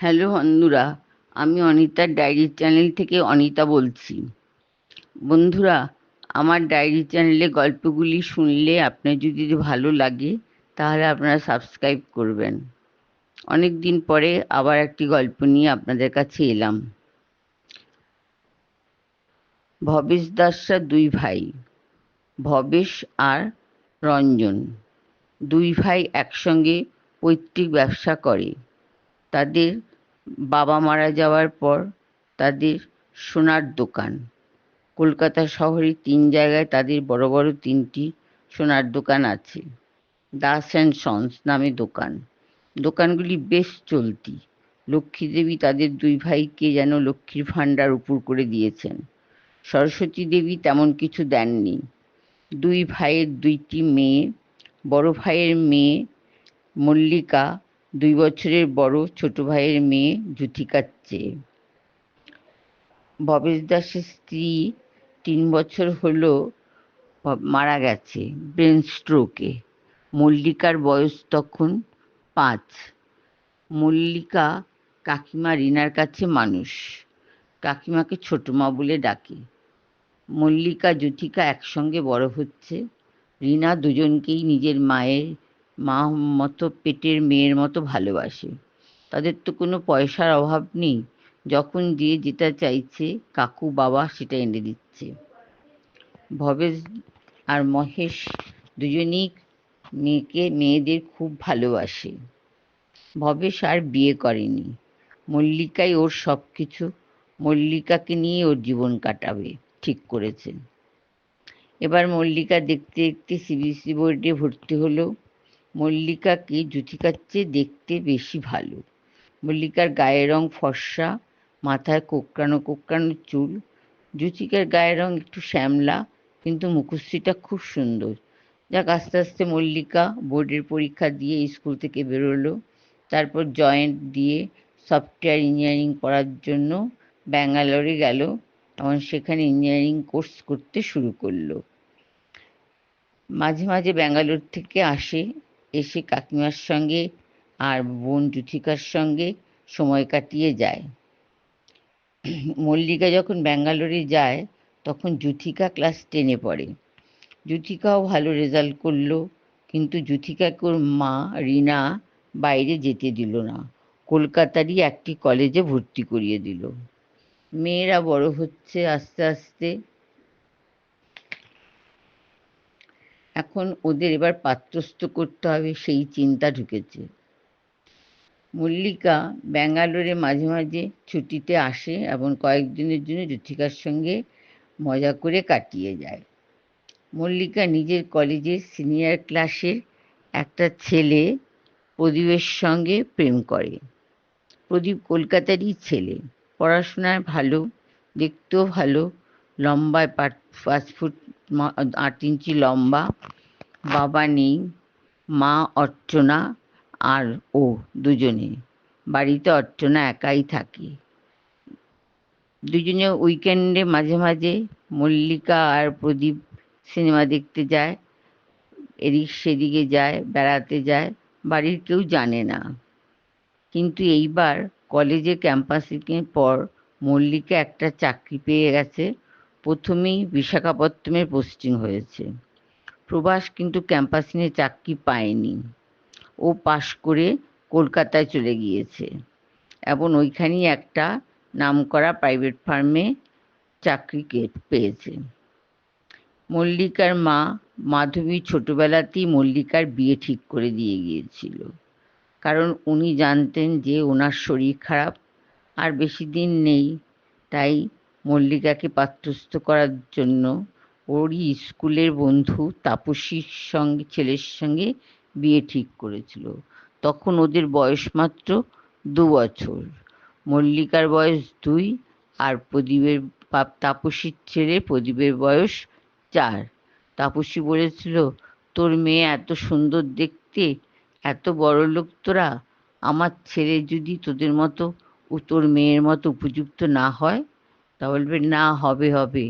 Hello বন্ধুরা, আমি অনিতার diary channel থেকে অনিতা বলছি। বন্ধুরা, আমার ডায়েরি চ্যানেলে গল্পগুলি শুনলে আপনার যদি ভালো লাগে তাহলে আপনারা সাবস্ক্রাইব করবেন। অনেক দিন পরে আবার একটি গল্প নিয়ে আপনাদের কাছে এলাম। ভবেশ দাসরা দুই ভাই, ভবেশ আর রঞ্জন। দুই ভাই একসঙ্গে পৈতৃক ব্যবসা করে। তাদের বাবা মারা যাওয়ার পর তাদের সোনার দোকান। কলকাতা শহরে ৩ জায়গায় তাদের বড় বড় ৩টি সোনার দোকান আছে। দাস অ্যান্ড সন্স নামে দোকান। দোকানগুলি বেশ চলতি। লক্ষ্মী দেবী তাদের দুই ভাইকে যেন লক্ষ্মীর ভাণ্ডার উপুড় করে দিয়েছেন। সরস্বতী দেবী তেমন কিছু দেননি। দুই ভাইয়ের ২টি মেয়ে। বড় ভাইয়ের মেয়ে মল্লিকা ২ বছরের বড় ছোট ভাইয়ের মেয়ে যূথিকার চেয়ে। ভবেশ দাসের স্ত্রী ৩ বছর হলো মারা গেছে ব্রেন স্ট্রোকে। মল্লিকার বয়স তখন ৫। মল্লিকা কাকিমা রিনার কাছে মানুষ। কাকিমাকে ছোট মা বলে ডাকে। মল্লিকা যূথিকা একসঙ্গে বড় হচ্ছে। রিনা দুজনকেই নিজের মায়ের মা মতো, পেটের মেয়ের মতো ভালোবাসে। তাদের তো কোনো পয়সার অভাব নেই। যখন যে যেটা চাইছে কাকু বাবা সেটা এনে দিচ্ছে। ভবেশ আর মহেশ দুজনেই মেয়েদের খুব ভালোবাসে। ভবেশ আর বিয়ে করেনি। মল্লিকাই ওর সব কিছু। মল্লিকাকে নিয়ে ওর জীবন কাটাবে ঠিক করেছে। এবার মল্লিকা দেখতে দেখতে সিবিএসই বোর্ডে ভর্তি হলো। মল্লিকাকে যূথিকার চেয়ে দেখতে বেশি ভালো। মল্লিকার গায়ের রং ফর্সা, মাথায় কোঁকড়ানো কোঁকড়ানো চুল। যূথিকার গায়ের রং একটু শ্যামলা, কিন্তু মুখশ্রীটা খুব সুন্দর। যাক, আস্তে আস্তে মল্লিকা বোর্ডের পরীক্ষা দিয়ে স্কুল থেকে বেরোলো। তারপর জয়েন্ট দিয়ে সফটওয়্যার ইঞ্জিনিয়ারিং পড়ার জন্য ব্যাঙ্গালোরে গেল এবং সেখানে ইঞ্জিনিয়ারিং কোর্স করতে শুরু করলো। মাঝে মাঝে ব্যাঙ্গালোর থেকে আসে, এসে কাকিমার সঙ্গে আর বোন যূথিকার সঙ্গে সময় কাটিয়ে যায়। মল্লিকা যখন ব্যাঙ্গালোরে যায় তখন যূথিকা ক্লাস 10-এ পড়ে। যূথিকাও ভালো রেজাল্ট করলো, কিন্তু যূথিকাকে ওর মা রিনা বাইরে যেতে দিল না। কলকাতারই একটি কলেজে ভর্তি করিয়ে দিল। মেয়েরা বড় হচ্ছে আস্তে আস্তে। এখন ওদের এবার পাত্রস্থ করতে হবে, সেই চিন্তা ঢুকেছে। মল্লিকা ব্যাঙ্গালোরে মাঝে মাঝে ছুটিতে আসে এবং কয়েকদিনের জন্য যূথিকার সঙ্গে মজা করে কাটিয়ে যায়। মল্লিকা নিজের কলেজের সিনিয়র ক্লাসের একটা ছেলে প্রদীপের সঙ্গে প্রেম করে। প্রদীপ কলকাতারই ছেলে, পড়াশোনায় ভালো, দেখতেও ভালো, লম্বায় 5 ফুট 8 ইঞ্চি লম্বা। বাবা নেই, মা অর্চনা আর ও দুজনে। বাড়িতে অর্চনা একাই থাকে। দুজনে উইকেন্ডে মাঝে মাঝে মল্লিকা আর প্রদীপ সিনেমা দেখতে যায়, এদিক সেদিকে যায়, বেড়াতে যায়। বাড়ির কেউ জানে না। কিন্তু এইবার কলেজে ক্যাম্পাসিংয়ের পর মল্লিকা একটা চাকরি পেয়ে গেছে। প্রথমেই বিশাখাপত্তনমে পোস্টিং হয়েছে। প্রভাস কিন্তু ক্যাম্পাসিংয়ে চাকরি পায়নি। ও পাশ করে কলকাতায় চলে গিয়েছে এবং ওইখানেই একটা নামকরা প্রাইভেট ফার্মে চাকরি পেয়েছে। মল্লিকার মা মাধবী ছোটবেলাতেই মল্লিকার বিয়ে ঠিক করে দিয়ে গিয়েছিল, কারণ উনি জানতেন যে ওনার শরীর খারাপ, আর বেশি দিন নেই। তাই মল্লিকাকে পাত্রস্থ করার জন্য ওরই স্কুলের বন্ধু তাপসীর ছেলের সঙ্গে বিয়ে ঠিক করেছিল। তখন ওদের বয়স মাত্র 2 বছর। মল্লিকার বয়স 2 আর তাপসীর ছেলে প্রদীপের বয়স 4। তাপসী বলেছিল, তোর মেয়ে এত সুন্দর দেখতে, এত বড়লোক তোরা, আমার ছেলে যদি তোদের মতো তোর মেয়ের মতো উপযুক্ত না হয়? তা বলবে, না, হবে হবে,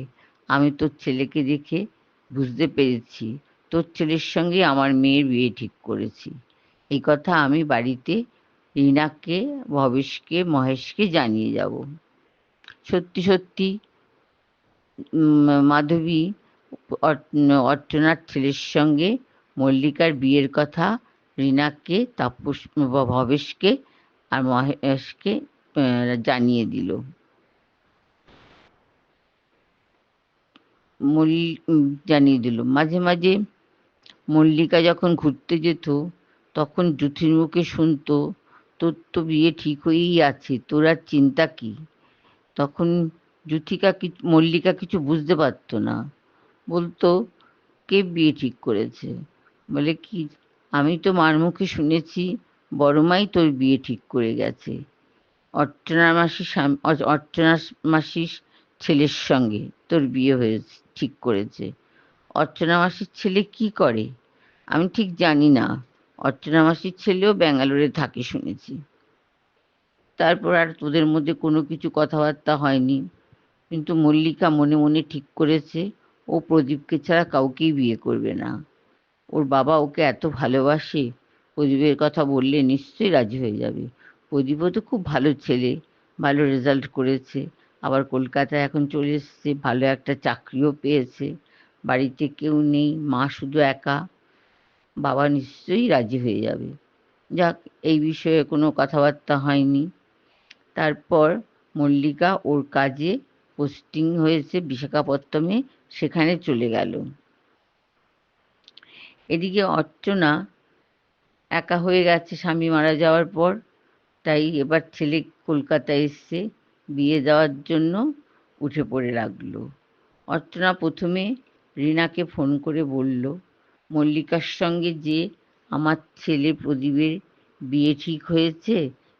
আমি তোর ছেলেকে দেখে বুঝতে পেরেছি, তোর ছেলের সঙ্গে আমার মেয়ের বিয়ে ঠিক করেছি। এই কথা আমি বাড়িতে রিনাকে, ভবেশকে, মহেশকে জানিয়ে যাব। সত্যি সত্যি মাধবী অর্চনার ছেলের সঙ্গে মল্লিকার বিয়ের কথা রিনাকে, তাপস বা ভবেশকে আর মহেশকে জানিয়ে দিল। জানিয়ে দিল। মাঝে মাঝে মল্লিকা যখন ঘুরতে যেত তখন জুথির মুখে শুনতো, তোর তো বিয়ে ঠিক হয়েই আছে, তোর আর চিন্তা কি? তখন মল্লিকা কিছু বুঝতে পারতো না। বলতো, কে বিয়ে ঠিক করেছে? বলে কি, আমি তো মার মুখে শুনেছি বড়মাই তোর বিয়ে ঠিক করে গেছে, অর্চনা মাসির ছেলের সঙ্গে তোর বিয়ে হয়েছে, ঠিক করেছে। অর্চনা মাসির ছেলে কি করে আমি ঠিক জানি না, অর্চনা মাসির ছেলেও ব্যাঙ্গালোরে থাকে শুনেছি। তারপর আর তোদের মধ্যে কোনো কিছু কথাবার্তা হয়নি, কিন্তু মল্লিকা মনে মনে ঠিক করেছে ও প্রদীপকে ছাড়া কাউকেই বিয়ে করবে না। ওর বাবা ওকে এত ভালোবাসে, প্রদীপের কথা বললে নিশ্চয়ই রাজি হয়ে যাবে। প্রদীপও তো খুব ভালো ছেলে, ভালো রেজাল্ট করেছে, আবার কলকাতায় এখন চলে এসছে, ভালো একটা চাকরিও পেয়েছে, বাড়িতে কেউ নেই, মা শুধু একা, বাবা নিশ্চয়ই রাজি হয়ে যাবে। যাক, এই বিষয়ে কোনো কথাবার্তা হয়নি। তারপর মল্লিকা ওর কাজে পোস্টিং হয়েছে বিশাখাপত্তমে, সেখানে চলে গেল। এদিকে অর্চনা একা হয়ে গেছে স্বামী মারা যাওয়ার পর, তাই এবার ছেলে কলকাতায় এসছে, বিয়ে দেওয়ার জন্য উঠে পড়ে লাগলো। অর্চনা প্রথমে রিনাকে ফোন করে বলল, মল্লিকার সঙ্গে যে আমার ছেলে প্রদীপের বিয়ে ঠিক হয়েছে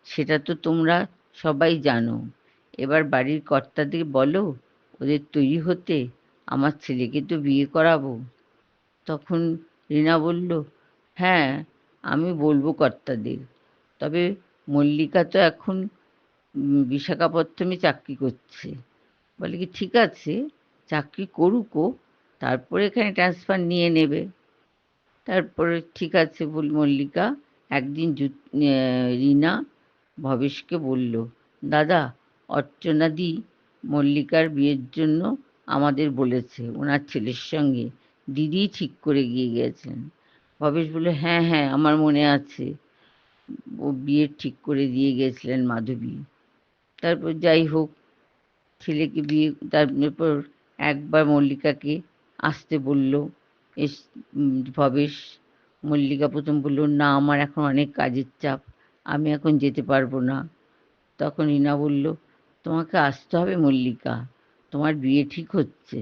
সেটা তো তোমরা সবাই জানো, এবার বাড়ির কর্তাদের বলো ওদের তৈরি হতে, আমার ছেলেকে তো বিয়ে করাবো। তখন রিনা বলল, হ্যাঁ, আমি বলবো কর্তাদের, তবে মল্লিকা তো এখন বিশাখাপত্তমে চাকরি করছে। বলে কি, ঠিক আছে, চাকরি করুকও, তারপরে এখানে ট্রান্সফার নিয়ে নেবে। তারপরে ঠিক আছে বল মল্লিকা একদিন রিনা ভবেশকে বলল, দাদা, অর্চনাদি মল্লিকার বিয়ের জন্য আমাদের বলেছে, ওনার ছেলের সঙ্গে দিদিই ঠিক করে গিয়েছেন। ভবেশ বলল, হ্যাঁ হ্যাঁ, আমার মনে আছে, ও বিয়ে ঠিক করে দিয়ে গেছিলেন মাধবী। তারপর যাই হোক, ছেলেকে বিয়ে, তারপর একবার মল্লিকাকে আসতে বলল। এস ভবেশ। মল্লিকা প্রথম বলল, না আমার এখন অনেক কাজের চাপ, আমি এখন যেতে পারবো না। তখন রিনা বলল, তোমাকে আসতে হবে মল্লিকা, তোমার বিয়ে ঠিক হচ্ছে।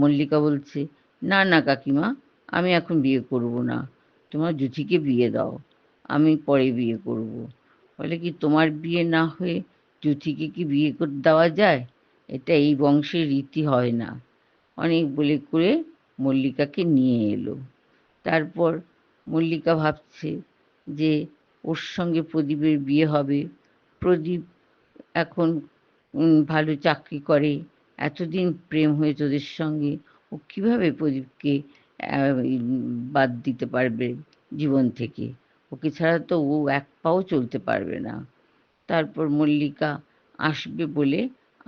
মল্লিকা বলছে, না না কাকিমা, আমি এখন বিয়ে করব না, তোমার জুথিকে বিয়ে দাও, আমি পরে বিয়ে করব। বলে কি, তোমার বিয়ে না হয়ে জুথিকে কি বিয়ে করে দেওয়া যায়? এটা এই বংশের রীতি হয় না। অনেক বলে করে মল্লিকাকে নিয়ে এলো। তারপর মল্লিকা ভাবছে যে ওর সঙ্গে প্রদীপের বিয়ে হবে। প্রদীপ এখন ভালো চাকরি করে, এতদিন প্রেম হয়েছে ওদের সঙ্গে, ও কীভাবে প্রদীপকে বাদ দিতে পারবে জীবন থেকে? ওকে ছাড়া তো ও এক পাও চলতে পারবে না। তারপর মল্লিকা আসবে বলে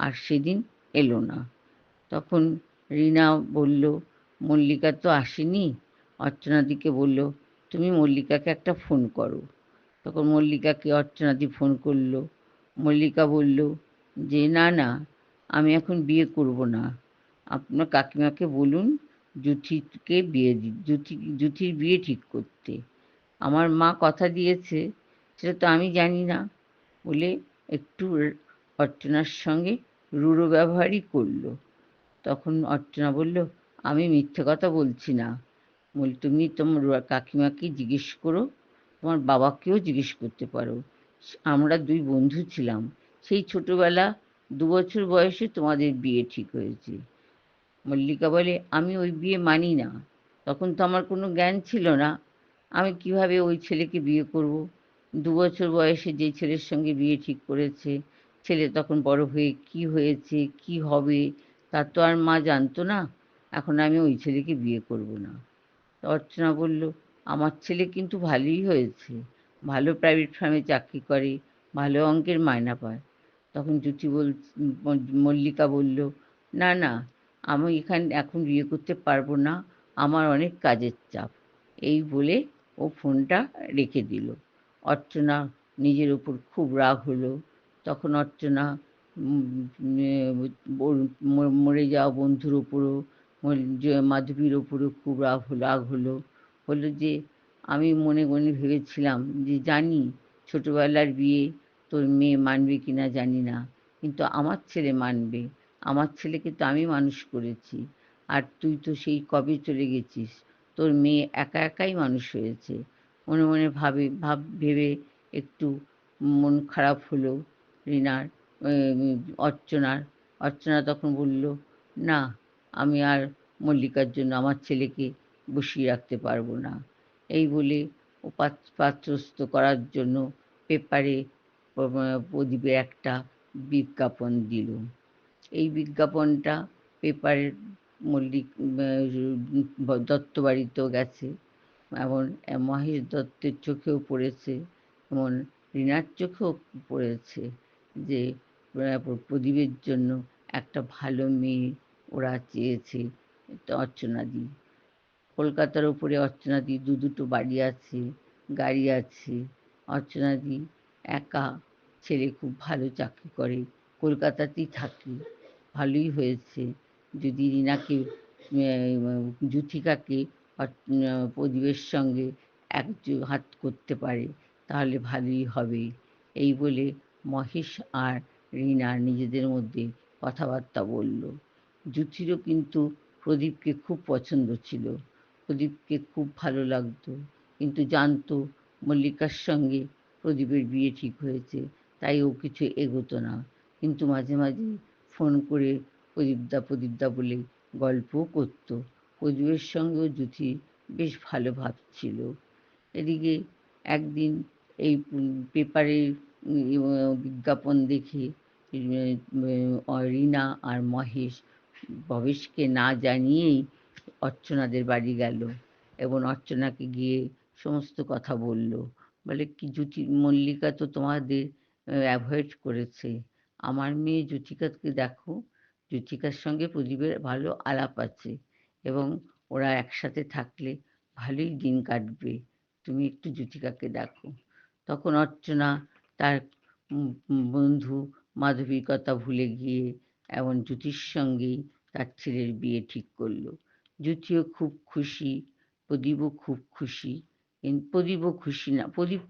আর সেদিন এলো না। তখন রিনা বলল, মল্লিকা তো আসেনি। অর্চনাদিকে বলল, তুমি মল্লিকাকে একটা ফোন করো। তখন মল্লিকাকে অর্চনাদি ফোন করলো। মল্লিকা বলল যে, না না, আমি এখন বিয়ে করব না, আপনার কাকিমাকে বলুন জুথিকে বিয়ে জুথির বিয়ে ঠিক করতে। আমার মা কথা দিয়েছে, সেটা তো আমি জানি না, বলে একটু অর্চনার সঙ্গে রূঢ় ব্যবহারই করলো। তখন অর্চনা বলল, আমি মিথ্যে কথা বলছি না, তুমি তোমার কাকিমাকে জিজ্ঞেস করো, তোমার বাবাকেও জিজ্ঞেস করতে পারো, আমরা দুই বন্ধু ছিলাম, সেই ছোটবেলা 2 বছর বয়সে তোমাদের বিয়ে ঠিক হয়েছে। মল্লিকা বলে, আমি ওই বিয়ে মানি না, তখন তো আমার কোনো জ্ঞান ছিল না, আমি কিভাবে ওই ছেলেকে বিয়ে করব? 2 বছর বয়সে যে ছেলের সঙ্গে বিয়ে ঠিক করেছে, ছেলে তখন বড় হয়ে কি হয়েছে কি হবে তা তো আর মা জানতো না, এখন আমি ওই ছেলেকে বিয়ে করব না। অর্চনা বলল, আমার ছেলে কিন্তু ভালোই হয়েছে, ভালো প্রাইভেট ফার্মে চাকরি করে, ভালো অঙ্কের মায়না পায়। তখন জুথি মল্লিকা বলল, না না, আমি এখন বিয়ে করতে পারবো না, আমার অনেক কাজের চাপ। এই বলে ও ফোনটা রেখে দিল। অর্চনা নিজের ওপর খুব রাগ হলো। তখন অর্চনা ওর মরে যাওয়া বন্ধুর ওপরও, মাধবীর ওপরও খুব রাগ হলো। বলল যে, আমি মনে মনে ভেবেছিলাম যে জানি ছোটবেলার বিয়ে তোর মেয়ে মানবে কিনা জানি না, কিন্তু আমার ছেলে মানবে। আমার ছেলেকে তো আমি মানুষ করেছি, আর তুই তো সেই কবে চলে গেছিস। তোর মেয়ে একা একাই মানুষ হয়েছে। মনে মনে ভেবে একটু মন খারাপ হলো রিনার, অর্চনার। অর্চনা তখন বলল, না, আমি আর মল্লিকার জন্য আমার ছেলেকে বসিয়ে রাখতে পারবো না। এই বলে ও পাত্রস্থ করার জন্য পেপারে প্রদীপের একটা বিজ্ঞাপন দিল। এই বিজ্ঞাপনটা পেপারের মল্লিক দত্ত বাড়িতেও গেছে, এমন মহেশ দত্তের চোখেও পড়েছে, এমন রিনার চোখেও পড়েছে যে প্রদীপের জন্য একটা ভালো মেয়ে ওরা চেয়েছে অর্চনাদি। কলকাতার উপরে অর্চনাদি দুটো বাড়ি আছে, গাড়ি আছে। অর্চনাদি একা, ছেলে খুব ভালো চাকরি করে, কলকাতাতেই থাকে। ভালোই হয়েছে। যদি রিনাকে যূথিকাকে প্রদীপের সঙ্গে হাত করতে পারে তাহলে ভালোই হবে। এই বলে মহেশ আর রিনা নিজেদের মধ্যে কথাবার্তা বলল। যূথিরও কিন্তু প্রদীপকে খুব পছন্দ ছিল, প্রদীপকে খুব ভালো লাগতো, কিন্তু জানতো মল্লিকার সঙ্গে প্রদীপের বিয়ে ঠিক হয়েছে, তাই ও কিছু এগোতো না। কিন্তু মাঝে মাঝে ফোন করে প্রদীপদা বলে গল্পও করত। প্রদীপের সঙ্গেও যুথি বেশ ভালো ভাব ছিল। এদিকে একদিন এই পেপারে বিজ্ঞাপন দেখে রিনা আর মহেশ ভবেশকে না জানিয়েই অর্চনাদের বাড়ি গেল এবং অর্চনাকে গিয়ে সমস্ত কথা বলল। বলে কি, মল্লিকা তো তোমাদের অ্যাভয়েড করেছে, আমার মেয়ে যূথিকাকে দেখো, যূথিকার সঙ্গে প্রদীপের ভালো আলাপ আছে এবং ওরা একসাথে থাকলে ভালোই দিন কাটবে, তুমি একটু যূথিকাকে দেখো। তখন অর্চনা তার বন্ধু মাধবীর কথা ভুলে গিয়ে এমন যূথির সঙ্গেই তার ছেলের বিয়ে ঠিক করলো। যূথিও খুব খুশি, প্রদীপও খুব খুশি। প্রদীপ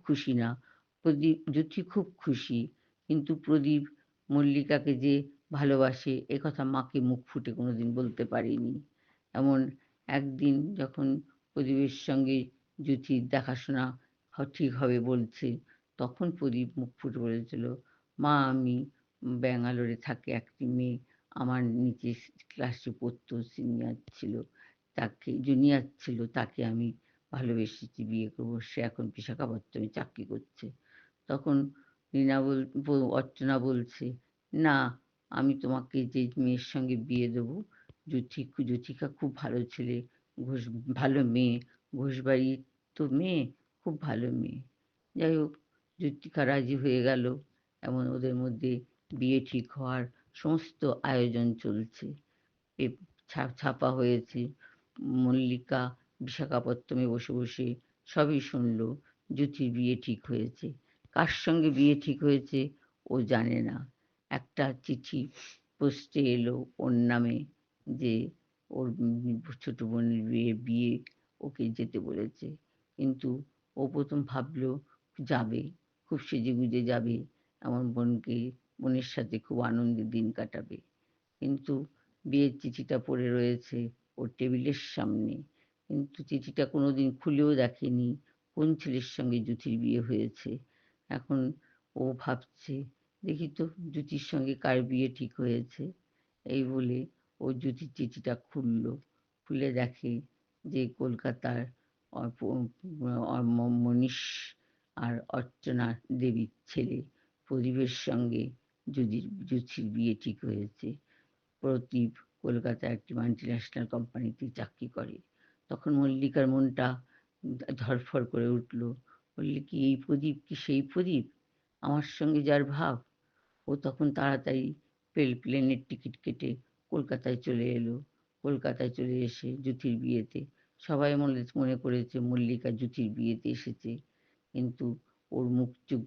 খুশি না, যূথি খুব খুশি, কিন্তু প্রদীপ মল্লিকাকে যে ভালোবাসে একথা মাকে মুখ ফুটে কোনোদিন বলতে পারেনি। এমন একদিন যখন প্রদীপের সঙ্গে যূথির দেখাশোনা ঠিক হবে বলছে, তখন প্রদীপ মুখ ফুটে বলেছিল, মা, আমি ব্যাঙ্গালোরে থাকে একটি মেয়ে আমার নিচে ক্লাসে পড়তো, জুনিয়র ছিল, তাকে আমি ভালোবেসেছি, বিয়ে করবো, সে এখন বিশাখাপত্তমে চাকরি করছে। তখন অর্চনা বলছে, না, আমি তোমাকে যে মেয়ের সঙ্গে বিয়ে দেবো, যূথিকা খুব ভালো ছেলে, ভালো মেয়ে, ঘোষবাড়ির তো মেয়ে, খুব ভালো মেয়ে। যাই হোক, যূথিকা রাজি হয়ে গেল। এমন ওদের মধ্যে বিয়ে ঠিক হওয়ার সমস্ত আয়োজন চলছে, ছাপা হয়েছে। মল্লিকা বিশাখাপত্তমে বসে বসে সবই শুনল। যূথির বিয়ে ঠিক হয়েছে, কার সঙ্গে বিয়ে ঠিক হয়েছে ও জানে না। একটা চিঠি পোস্টে এলো ওর নামে যে ওর ছোট বোনের বিয়ে, ওকে যেতে বলেছে। কিন্তু ও প্রথম ভাবলো যাবে, খুব সেজেগুজে যাবে, এমন বোনের সাথে খুব আনন্দে দিন কাটাবে। কিন্তু বিয়ের চিঠিটা পড়ে রয়েছে ওর টেবিলের সামনে, কিন্তু চিঠিটা কোনোদিন খুলেও দেখেনি কোন ছেলের সঙ্গে যূথির বিয়ে হয়েছে। এখন ও ভাবছে, দেখি তো যূথির সঙ্গে কার বিয়ে ঠিক হয়েছে। এই বলে ও যূথির চিঠিটা খুলে দেখে যে কলকাতার মনীষ আর অর্চনা দেবীর ছেলে প্রদীপের সঙ্গে যূথির বিয়ে ঠিক হয়েছে। প্রদীপ কলকাতায় একটি মাল্টিন্যাশনাল কোম্পানিতে চাকরি করে। তখন মল্লিকার মনটা ধড়ফড় করে উঠল। বললে, কি এই প্রদীপ কি সেই প্রদীপ আমার সঙ্গে যার ভাব? ও তখন তাড়াতাড়ি প্লেনের টিকিট কেটে কলকাতায় চলে এলো। কলকাতায় চলে এসে জ্যোতির বিয়েতে সবাই মনে করেছে মল্লিকা জ্যোতির বিয়েতে এসেছে। কিন্তু ওর মুখ চুখ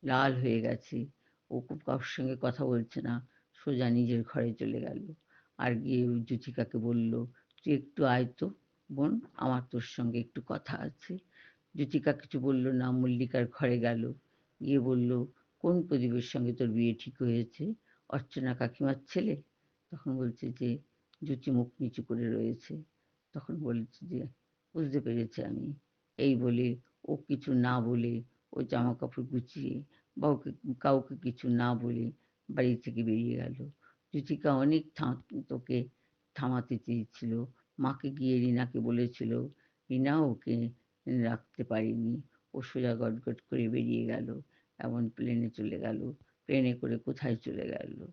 লাল হয়ে গেছে। ও খুব কারোর সঙ্গে কথা বলছে না। সোজা নিজের ঘরে চলে গেল। আর গিয়ে ওই জ্যোতিকাকে বলল, "তুই একটু আয় তো বোন, আমার তোর সঙ্গে একটু কথা আছে।" জ্যোতিকা কিছু বলল না, মল্লিকার ঘরে গেল। গিয়ে বলল, "কোন প্রদীপের সঙ্গে তোর বিয়ে ঠিক হয়েছে? অর্চনা কাকিমার ছেলে?" তখন বলছে যে জ্যোতি মুখ নিচু করে রয়েছে। তখন বলছে যে, "বুঝতে পেরেছি আমি।" এই বলে ও কিছু না বলে ও জামাকাপড় গুছিয়ে কাউকে কাউকে কিছু না বলে বাড়ি থেকে বেরিয়ে গেল। জ্যোতিকা অনেক তোকে থামাতে চেয়েছিল। মাকে গিয়ে রিনাকে বলেছিল। রিনা ওকে রাখতে পারেনি। ও সোজা গটগট করে বেরিয়ে গেল। এমন প্লেনে চলে গেল। প্লেনে করে কোথায় চলে গেল?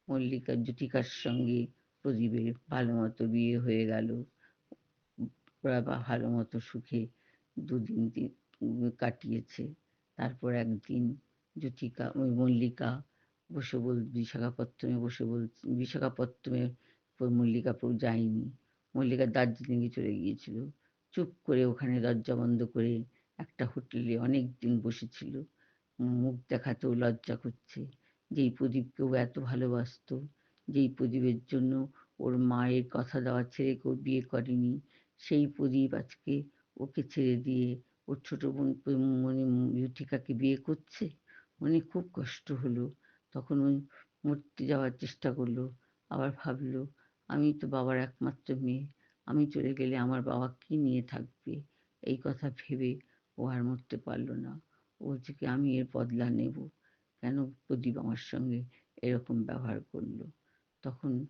মল্লিকা জ্যোতিকার সঙ্গে প্রদীপের ভালোমতো বিয়ে হয়ে গেল। ওরা ভালোমতো সুখে দুদিন কাটিয়েছে। তারপর একদিন জ্যোতিকা ওই মল্লিকা বসে বিশাখাপত্তনমে বসে বলছে, বিশাখাপত্তনমে মল্লিকা যায়নি। মল্লিকা দার্জিলিংয়ে চলে গিয়েছিল। চুপ করে ওখানে দরজা বন্ধ করে একটা হোটেলে অনেক দিন বসেছিল। মুখ দেখাতেও লজ্জা করছে। যেই প্রদীপকে ও এত ভালোবাসতো, যেই প্রদীপের জন্য ওর মায়ের কথা দেওয়া ছেলেকেও বিয়ে করেনি, সেই প্রদীপ আজকে ওকে ছেড়ে দিয়ে ওর ছোট বোন মানে জ্যোতিকাকে বিয়ে করছে। মনে খুব কষ্ট হলো। তখন ওই মরতে যাওয়ার চেষ্টা করলো। আবার ভাবলো, আমি তো বাবার একমাত্র মেয়ে। আমি চলে গেলে আমার বাবা কি নিয়ে থাকবে? এই কথা ভেবে ও আর মরতে পারলো না। ও বলছে কি, আমি এর বদলা নেব। কেন প্রদীপ আমার সঙ্গে এরকম ব্যবহার করলো? তখন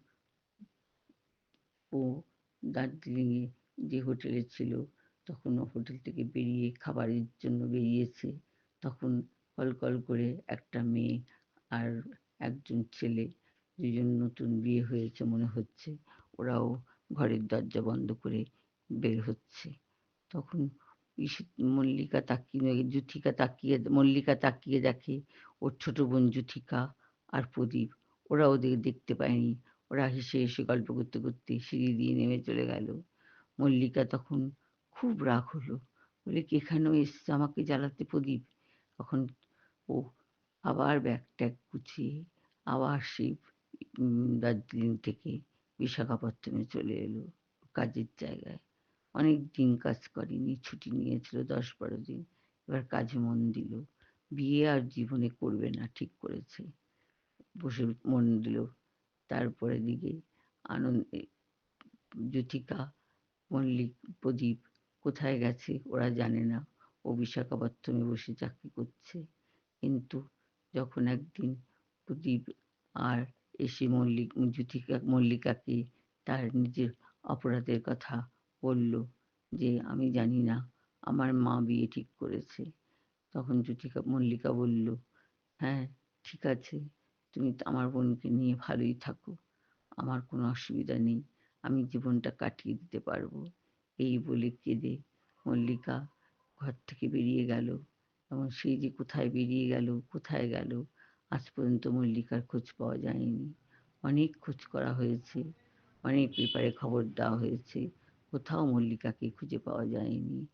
ও দার্জিলিংয়ে যে হোটেলে ছিল, তখন ও হোটেল থেকে বেরিয়ে খাবারের জন্য বেরিয়েছে। তখন কলকল করে একটা মেয়ে আর একজন ছেলে, দুজন নতুন বিয়ে হয়েছে মনে হচ্ছে, ওরাও ঘরের দরজা বন্ধ করে বের হচ্ছে। তখন মল্লিকা তাকিয়ে দেখে ওর ছোট বোন জ্যোতিকা আর প্রদীপ, ওরা ওদের দেখতে পায়নি। ওরা হেসে হেসে গল্প করতে করতে সিঁড়ি দিয়ে নেমে চলে গেল। মল্লিকা তখন খুব রাগ হলো। বলে কি, এখানেও এসছে আমাকে জ্বালাতে প্রদীপ? তখন ও আবার ব্যাগ ট্যাগ গুছিয়ে আবার সেই দার্জিলিং থেকে বিশাখাপত্তনমে চলে এলো কাজের জায়গায়। অনেক দিন কাজ করেনি, ছুটি নিয়েছিল 10-12 দিন। এবার কাজে মন দিল। বিয়ে আর জীবনে করবে না ঠিক করেছে। বসে মন দিল। তারপরে দিকে আনন্দে জ্যোতিকা, মল্লিক, প্রদীপ কোথায় গেছে ওরা জানে না। ও বিশাখাপত্তনমে বসে চাকরি করছে। কিন্তু যখন একদিন প্রদীপ আর এসে মল্লিকাকে তার নিজের অপরাধের কথা বলল, যে আমি জানি না আমার মা বিয়ে ঠিক করেছে। তখন মল্লিকা বলল, হ্যাঁ ঠিক আছে, তুমি আমার বোনকে নিয়ে ভালোই থাকো, আমার কোনো অসুবিধা নেই, আমি জীবনটা কাটিয়ে দিতে পারবো। এই বলে কেঁদে মল্লিকা ঘর থেকে বেরিয়ে গেল। এবং সেই যে কোথায় বেরিয়ে গেল, কোথায় গেল, আজ পর্যন্ত মল্লিকার খোঁজ পাওয়া যায়নি। অনেক খোঁজ করা হয়েছে, অনেক পেপারে খবর দেওয়া হয়েছে, কোথাও মল্লিকাকে খুঁজে পাওয়া যায়নি।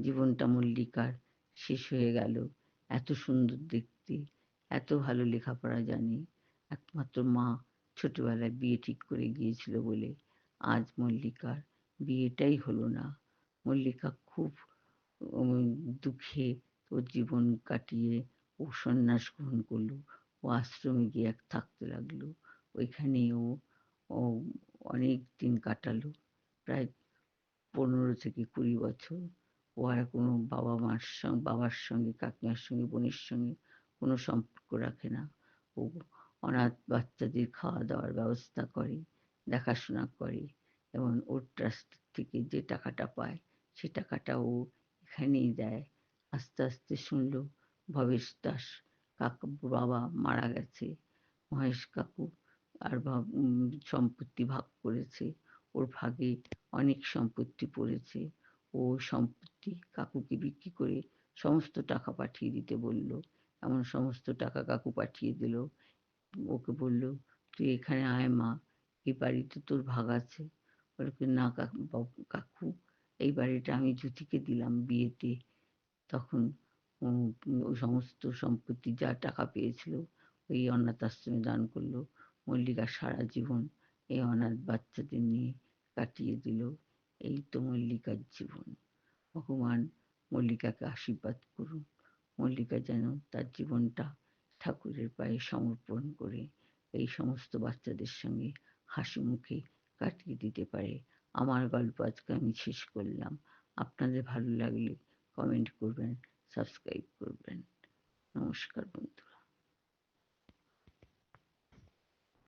জীবনটা মল্লিকার শেষ হয়ে গেল। এত সুন্দর দেখতে, এত ভালো লেখাপড়া জানে, একমাত্র মা ছোটবেলায় বিয়ে ঠিক করে গিয়েছিল বলে আজ মল্লিকার বিয়েটাই হলো না। মল্লিকা খুব দুঃখে ওর জীবন কাটিয়ে ও সন্ন্যাস গ্রহণ করলো। ও আশ্রমে গিয়ে থাকতে লাগলো। ওইখানে ও ও অনেক দিন কাটালো, প্রায় 15 থেকে 20 বছর। ও আর কোনো বাবার সঙ্গে, কাকিমার সঙ্গে, বোনের সঙ্গে কোনো সম্পর্ক রাখে না। ও অনাথ বাচ্চাদের খাওয়া দাওয়ার ব্যবস্থা করে, দেখাশোনা করে, এবং ওর ট্রাস্ট থেকে যে টাকাটা পায় সে টাকাটা ও এখানেই দেয়। আস্তে আস্তে শুনলো ভবেশ দাস বাবা মারা গেছে। মহেশ কাকু আর সম্পত্তি ভাগ করেছে। ওর ভাগে অনেক সম্পত্তি পড়েছে। ও সম্পত্তি কাকুকে বিক্রি করে সমস্ত টাকা পাঠিয়ে দিতে বলল। এমন সমস্ত টাকা কাকু পাঠিয়ে দিল। ওকে বলল, "তুই এখানে আয় মা, এই বাড়িতে তোর ভাগ আছে।" বলে কি, "না কাকু, এই বাড়িটা আমি জ্যোতিকে দিলাম বিয়েতে।" তখন ওই সমস্ত সম্পত্তি যা টাকা পেয়েছিল ওই অনাথ আশ্রমে দান করলো। মল্লিকা সারা জীবন এই অনাথ বাচ্চাদের নিয়ে কাটিয়ে দিল। এই তো মল্লিকার জীবন। ভগবান মল্লিকাকে আশীর্বাদ করুন। মল্লিকা যেন তার জীবনটা ঠাকুরের পায়ে সমর্পণ করে এই সমস্ত বাচ্চাদের সঙ্গে হাসি মুখে কাটিয়ে দিতে পারে। আমার গল্প আজকে আমি শেষ করলাম। আপনাদের ভালো লাগলে কমেন্ট করবেন, সাবস্ক্রাইব করবেন। নমস্কার বন্ধুরা।